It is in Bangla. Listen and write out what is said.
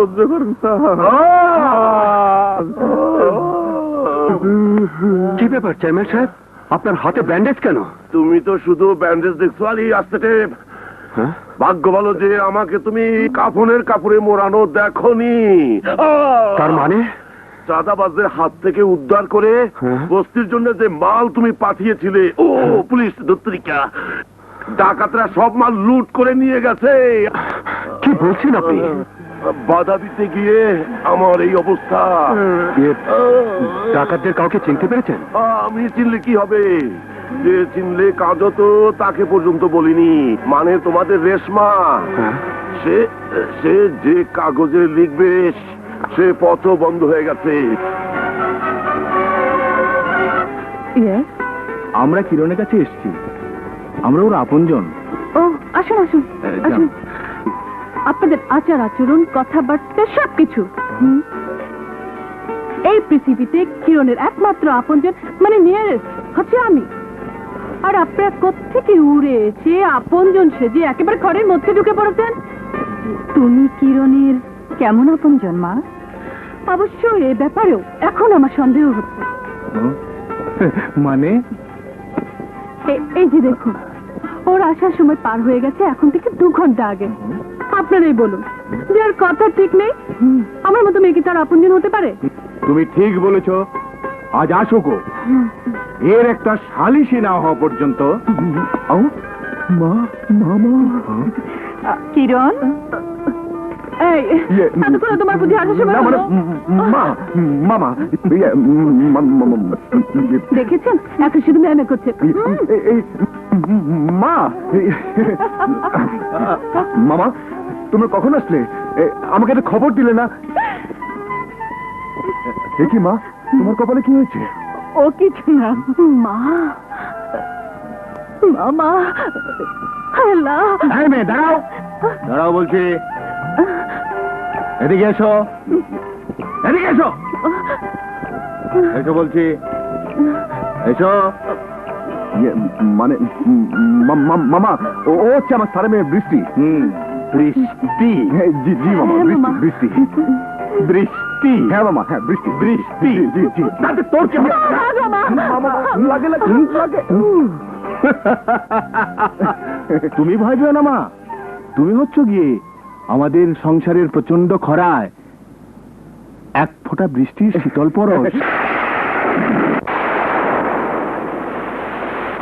সহ্য করেন না। কি ব্যাপার চেয়ারম্যান সাহেব, আপনার হাতে ব্যান্ডেজ কেন? তুমি তো শুধু ব্যান্ডেজ দেখছো আর এই আস্তেটে। ভাগ্য ভালো যে আমাকে তুমি কাফনের কাপড়ে মোড়ানো দেখোনি। তার মানে চাঁদাবাজদের হাত থেকে উদ্ধার করে বস্তির জন্য যে মাল তুমি পাঠিয়েছিলে, ও পুলিশ দত্তরিকা, ডাকাতরা সব মাল লুট করে নিয়ে গেছে। কি বলছেন আপনি? বাধা দিতে গিয়ে আমার এই অবস্থা। ডাকাতদের কাউকে চিনতে পেরেছেন? আমি চিনলে কি হবে, যে চিনলে কাজ তো তাকে পর্যন্ত বলিনি। মানে তোমাদের রেশমা, সে সে যে কাগজে লিখবে সে পথ বন্ধ হয়ে গেছে। আমরা কিরণের কাছে এসেছি, আমরা ওর আপনজন। ও আসুন আসুন আসুন। আপনাদের আচার আচরণ, কথাবার্তা সবকিছু এই পৃথিবীতে কিরণের একমাত্র আপনজন মানে নিয়ারেস্ট হচ্ছে আমি। আর আপনারা কোত্থেকে উড়ে এসে আপনজন সেজে একেবারে ঘরের মধ্যে ঢুকে পড়েছেন। তুমি কিরণের কেমন আপনজন মা? অবশ্য এ ব্যাপারেও এখন আমার সন্দেহ হচ্ছে। মানে এই যে দেখুন, ওর আসার সময় পার হয়ে গেছে এখন থেকে 2 ঘন্টা আগে। আপনারাই বলুন, যার কথা ঠিক নেই আমার মতো মেয়ে কি তার আপনজন হতে পারে? তুমি ঠিক বলেছো। আজ আসুকো, এর একটা সালিশি না হওয়া পর্যন্ত। মা, মামা, কিরণ, এই এতক্ষণ তোমার বুদ্ধি আসার সময় হলো? মা, মামা, দেখেছেন এখন শুধু ম্যামে করছে। মা, মামা, তুমি কখন আসলে? আমাকে একটা খবর দিলে না? কি মা, তোমার কপালে কি হয়েছে? ও কিছু না মা, মামা। হ্যালো, হ্যাঁ মেয়ে, দাঁড়াও দাঁড়াও বলছি। এদিকে এসো, এদিকে এসো, এসো বলছি, এসো। মানে মামা, ও হচ্ছে আমার সারা মেয়ে বৃষ্টি। বৃষ্টি? জি জি মামা, বৃষ্টি বৃষ্টি বৃষ্টি। হ্যাঁ মামা, হ্যাঁ বৃষ্টি বৃষ্টি। জি জি। তাতে তোর কি লাগে? লাগে। তুমি ভয় পেও না মা, তুমি হচ্ছ গিয়ে আমাদের সংসারের প্রচন্ড খরায় এক ফোঁটা বৃষ্টির শীতল পরশ।